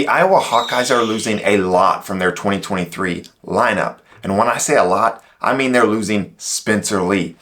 The Iowa Hawkeyes are losing a lot from their 2023 lineup. And when I say a lot, I mean they're losing Spencer Lee,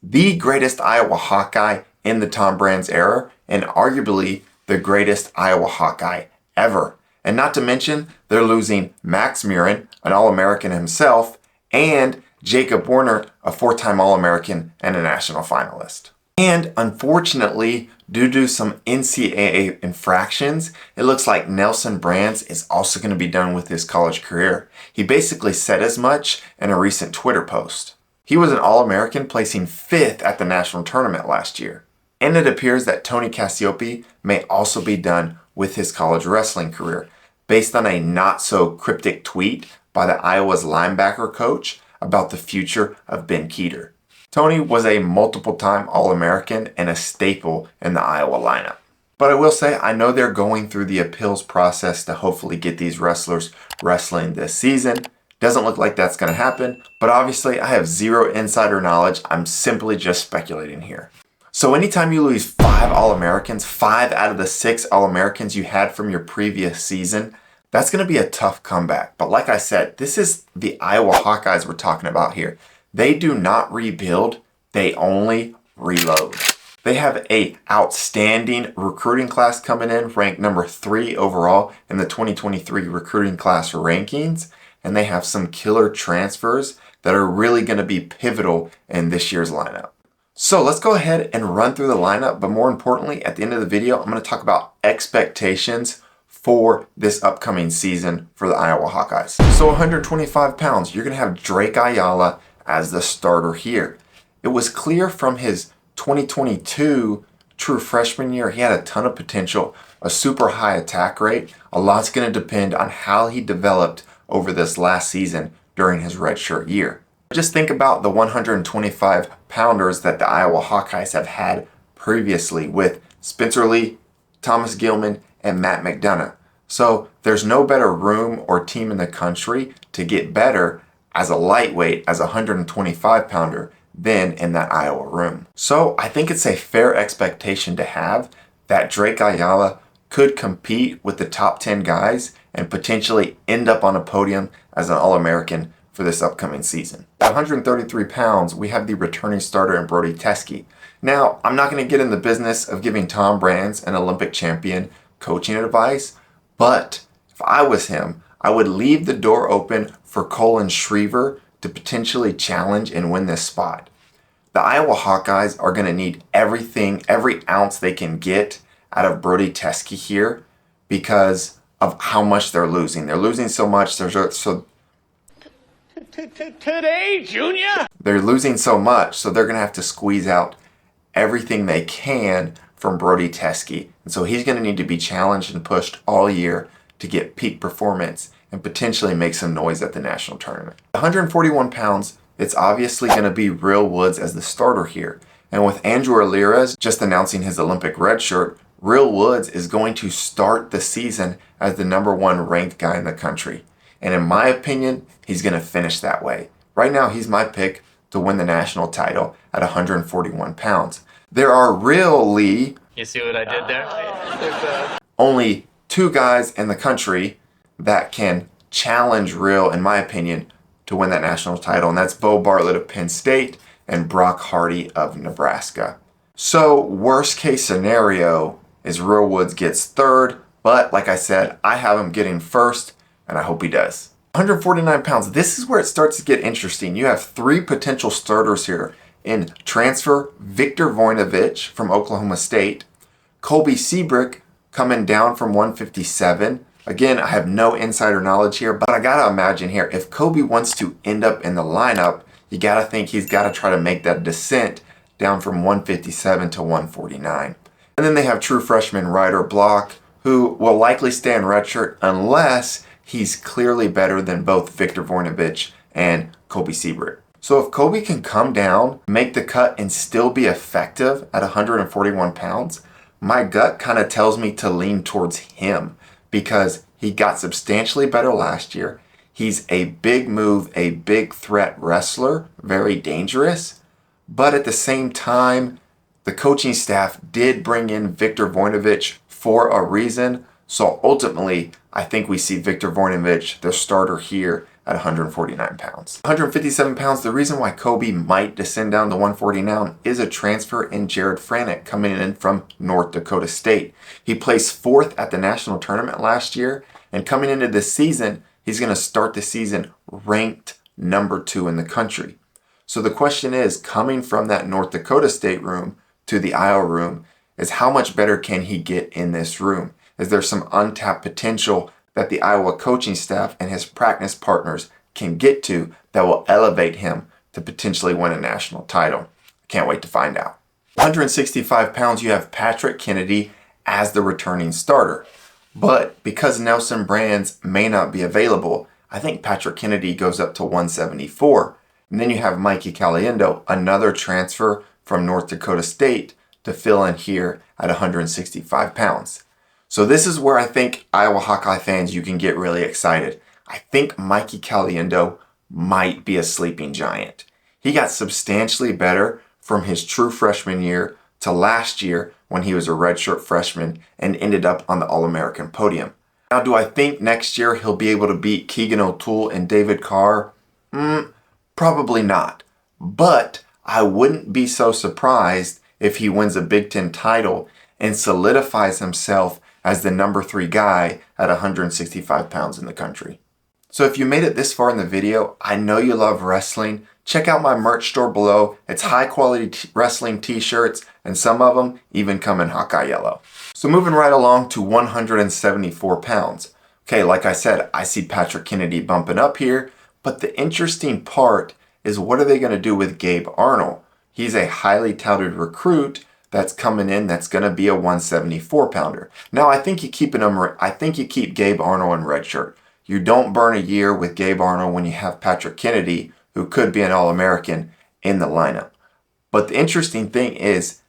the greatest Iowa Hawkeye in the Tom Brands era, and arguably the greatest Iowa Hawkeye ever. And not to mention, they're losing Max Murin, an All-American himself, and Jacob Warner, a four-time All-American and a national finalist. And unfortunately, due to some NCAA infractions, it looks like Nelson Brands is also going to be done with his college career. He basically said as much in a recent Twitter post. He was an All-American, placing 5th at the national tournament last year. And it appears that Tony Cassioppi may also be done with his college wrestling career, based on a not-so-cryptic tweet by the Iowa's linebacker coach about the future of Ben Keeter. Tony was a multiple-time All-American and a staple in the Iowa lineup. But I will say, I know they're going through the appeals process to hopefully get these wrestlers wrestling this season. Doesn't look like that's going to happen, but obviously I have zero insider knowledge. I'm simply just speculating here. So anytime you lose 5 All-Americans, 5 out of the 6 All-Americans you had from your previous season, that's going to be a tough comeback. But like I said, this is the Iowa Hawkeyes we're talking about here. They do not rebuild, they only reload. They have an outstanding recruiting class coming in, ranked number 3 overall in the 2023 recruiting class rankings. And they have some killer transfers that are really going to be pivotal in this year's lineup. So let's go ahead and run through the lineup, but more importantly, at the end of the video, I'm going to talk about expectations for this upcoming season for the Iowa Hawkeyes. So 125 pounds, you're going to have Drake Ayala as the starter here. It was clear from his 2022 true freshman year, he had a ton of potential, a super high attack rate. A lot's going to depend on how he developed over this last season during his redshirt year. Just think about the 125 pounders that the Iowa Hawkeyes have had previously with Spencer Lee, Thomas Gilman, and Matt McDonough. So there's no better room or team in the country to get better as a lightweight, as a 125 pounder than in that Iowa room. So I think it's a fair expectation to have that Drake Ayala could compete with the top 10 guys and potentially end up on a podium as an All-American for this upcoming season. At 133 pounds, we have the returning starter in Brody Teske. Now, I'm not going to get in the business of giving Tom Brands, an Olympic champion, coaching advice, but if I was him, I would leave the door open for Colin Schriever to potentially challenge and win this spot. The Iowa Hawkeyes are going to need everything, every ounce they can get out of Brody Teske here because of how much they're losing. They're losing so much. Today, Junior? They're losing so much, so they're going to have to squeeze out everything they can from Brody Teske. And so he's going to need to be challenged and pushed all year to get peak performance and potentially make some noise at the national tournament. 141 pounds, it's obviously going to be Real Woods as the starter here. And with Andrew Ramirez just announcing his Olympic red shirt, Real Woods is going to start the season as the #1 ranked guy in the country. And in my opinion, he's going to finish that way. Right now, he's my pick to win the national title at 141 pounds. There are really You see what I did there? only 2 guys in the country that can challenge Real, in my opinion, to win that national title. And that's Bo Bartlett of Penn State and Brock Hardy of Nebraska. So worst case scenario is Real Woods gets 3rd. But like I said, I have him getting 1st. And I hope he does. 149 pounds. This is where it starts to get interesting. You have 3 potential starters here in transfer Victor Voinovich from Oklahoma State, Colby Seabrick coming down from 157. Again, I have no insider knowledge here, but I gotta imagine here, if Colby wants to end up in the lineup, you gotta think he's gotta try to make that descent down from 157 to 149. And then they have true freshman Ryder Block, who will likely stay in redshirt unless he's clearly better than both Victor Voinovich and Colby Seabrick. So if Colby can come down, make the cut, and still be effective at 141 pounds, my gut kind of tells me to lean towards him because he got substantially better last year. He's a big move, a big threat wrestler, very dangerous. But at the same time, the coaching staff did bring in Victor Voinovich for a reason. So ultimately, I think we see Viktor Voinovich, the starter here, at 149 pounds. 157 pounds, the reason why Kobe might descend down to 140 now is a transfer in Jared Frantic coming in from North Dakota State. He placed 4th at the national tournament last year, and coming into this season, he's going to start the season ranked number 2 in the country. So the question is, coming from that North Dakota State room to the Iowa room, is how much better can he get in this room? Is there some untapped potential that the Iowa coaching staff and his practice partners can get to that will elevate him to potentially win a national title? Can't wait to find out. 165 pounds, you have Patrick Kennedy as the returning starter. But because Nelson Brands may not be available, I think Patrick Kennedy goes up to 174. And then you have Mikey Caliendo, another transfer from North Dakota State, to fill in here at 165 pounds. So this is where I think Iowa Hawkeye fans, you can get really excited. I think Mikey Caliendo might be a sleeping giant. He got substantially better from his true freshman year to last year when he was a redshirt freshman and ended up on the All-American podium. Now, do I think next year he'll be able to beat Keegan O'Toole and David Carr? Probably not. But I wouldn't be so surprised if he wins a Big Ten title and solidifies himself as the number 3 guy at 165 pounds in the country. So if you made it this far in the video, I know you love wrestling. Check out my merch store below. It's high quality wrestling t-shirts, and some of them even come in Hawkeye yellow. So moving right along to 174 pounds. Okay, like I said, I see Patrick Kennedy bumping up here, but the interesting part is what are they going to do with Gabe Arnold? He's a highly touted recruit that's coming in that's going to be a 174 pounder. Now, I think you keep Gabe Arnold in redshirt. You don't burn a year with Gabe Arnold when you have Patrick Kennedy, who could be an All-American, in the lineup. But the interesting thing is,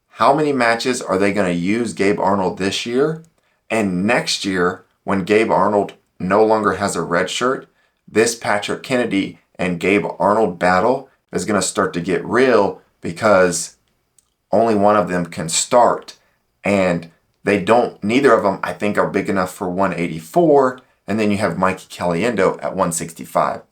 how many matches are they going to use Gabe Arnold this year? And next year, when Gabe Arnold no longer has a red shirt, this Patrick Kennedy and Gabe Arnold battle is going to start to get real because only one of them can start. And neither of them, I think, are big enough for 184. And then you have Mikey Caliendo at 165.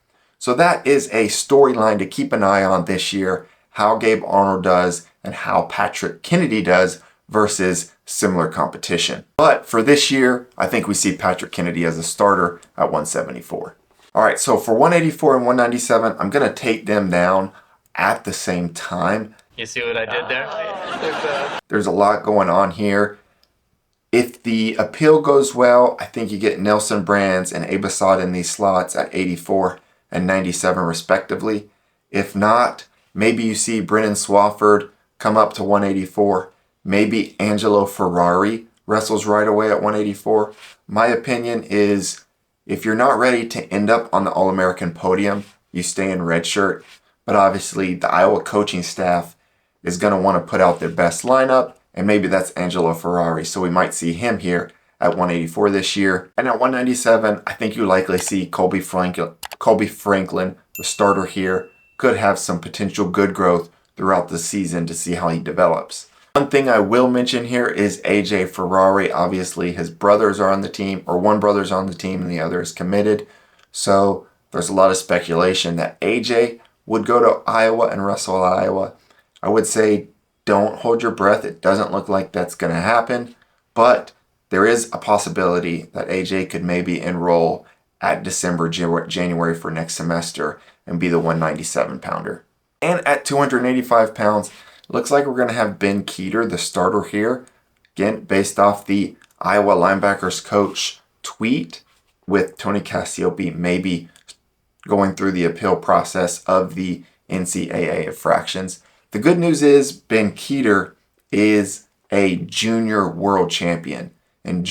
So that is a storyline to keep an eye on this year, how Gabe Arnold does and how Patrick Kennedy does versus similar competition. But for this year, I think we see Patrick Kennedy as a starter at 174. All right, so for 184 and 197, I'm going to take them down at the same time. You see what I did there? There's a lot going on here. If the appeal goes well, I think you get Nelson Brands and Abasad in these slots at 84 and 97 respectively. If not, maybe you see Brennan Swafford come up to 184. Maybe Angelo Ferrari wrestles right away at 184. My opinion is if you're not ready to end up on the All-American podium, you stay in red shirt. But obviously the Iowa coaching staff is going to want to put out their best lineup, and maybe that's Angelo Ferrari. So we might see him here at 184 this year. And at 197, I think you likely see Colby Franklin, the starter here, could have some potential good growth throughout the season to see how he develops. One thing I will mention here is AJ Ferrari. Obviously, his brothers are on the team, or one brother's on the team and the other is committed. So there's a lot of speculation that AJ would go to Iowa and wrestle at Iowa. I would say don't hold your breath. It doesn't look like that's going to happen, but there is a possibility that AJ could maybe enroll at December, January for next semester and be the 197 pounder. And at 285 pounds, looks like we're going to have Ben Keeter, the starter here. Again, based off the Iowa linebackers coach tweet with Tony Cassiope maybe going through the appeal process of the NCAA infractions. The good news is Ben Keeter is a junior world champion. And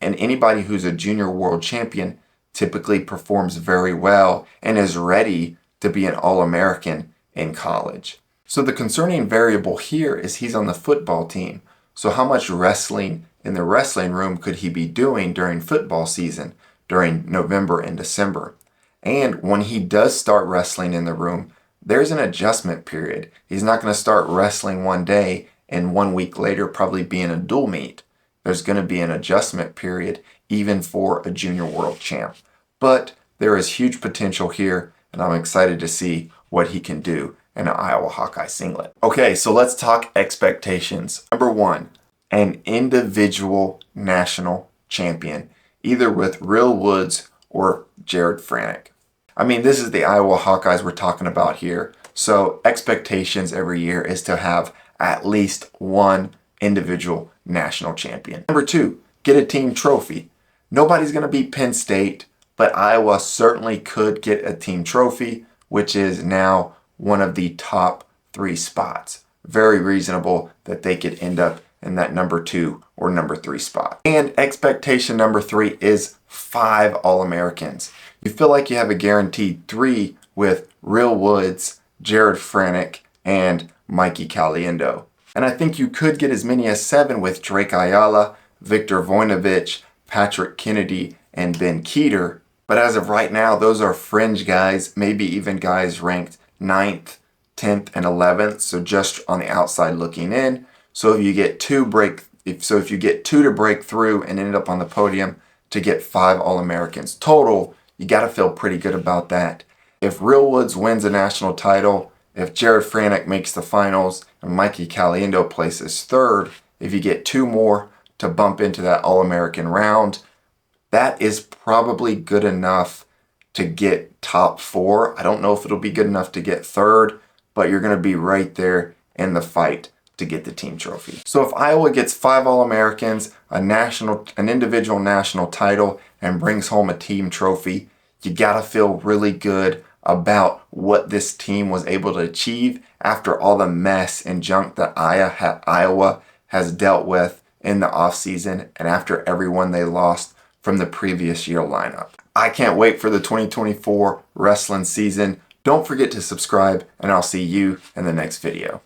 anybody who's a junior world champion typically performs very well and is ready to be an All-American in college. So the concerning variable here is he's on the football team. So how much wrestling in the wrestling room could he be doing during football season, during November and December? And when he does start wrestling in the room, there's an adjustment period. He's not going to start wrestling one day and 1 week later probably be in a dual meet. there's going to be an adjustment period even for a junior world champ. But there is huge potential here, and I'm excited to see what he can do in an Iowa Hawkeye singlet. Okay, so let's talk expectations. Number one, an individual national champion, either with Real Woods or Jared Frantic. I mean, this is the Iowa Hawkeyes we're talking about here. So expectations every year is to have at least one individual national champion. Number two, get a team trophy. Nobody's going to beat Penn State, but Iowa certainly could get a team trophy, which is now one of the top 3 spots. Very reasonable that they could end up in that number 2 or number 3 spot. And expectation number 3 is 5 All-Americans. You feel like you have a guaranteed 3 with Real Woods, Jared Frantic, and Mikey Caliendo. And I think you could get as many as 7 with Drake Ayala, Victor Voinovich, Patrick Kennedy, and Ben Keeter. But as of right now, those are fringe guys, maybe even guys ranked 9th, 10th, and 11th. So just on the outside looking in. So if you get 2 to break through and end up on the podium to get 5 All-Americans total, you got to feel pretty good about that. If Real Woods wins a national title, if Jared Frantic makes the finals, and Mikey Caliendo places 3rd, if you get 2 more to bump into that All-American round, that is probably good enough to get top 4. I don't know if it'll be good enough to get 3rd, but you're going to be right there in the fight to get the team trophy. So if Iowa gets 5 All-Americans, an individual national title, and brings home a team trophy, you got to feel really good about what this team was able to achieve after all the mess and junk that Iowa has dealt with in the offseason and after everyone they lost from the previous year lineup. I can't wait for the 2024 wrestling season. Don't forget to subscribe, and I'll see you in the next video.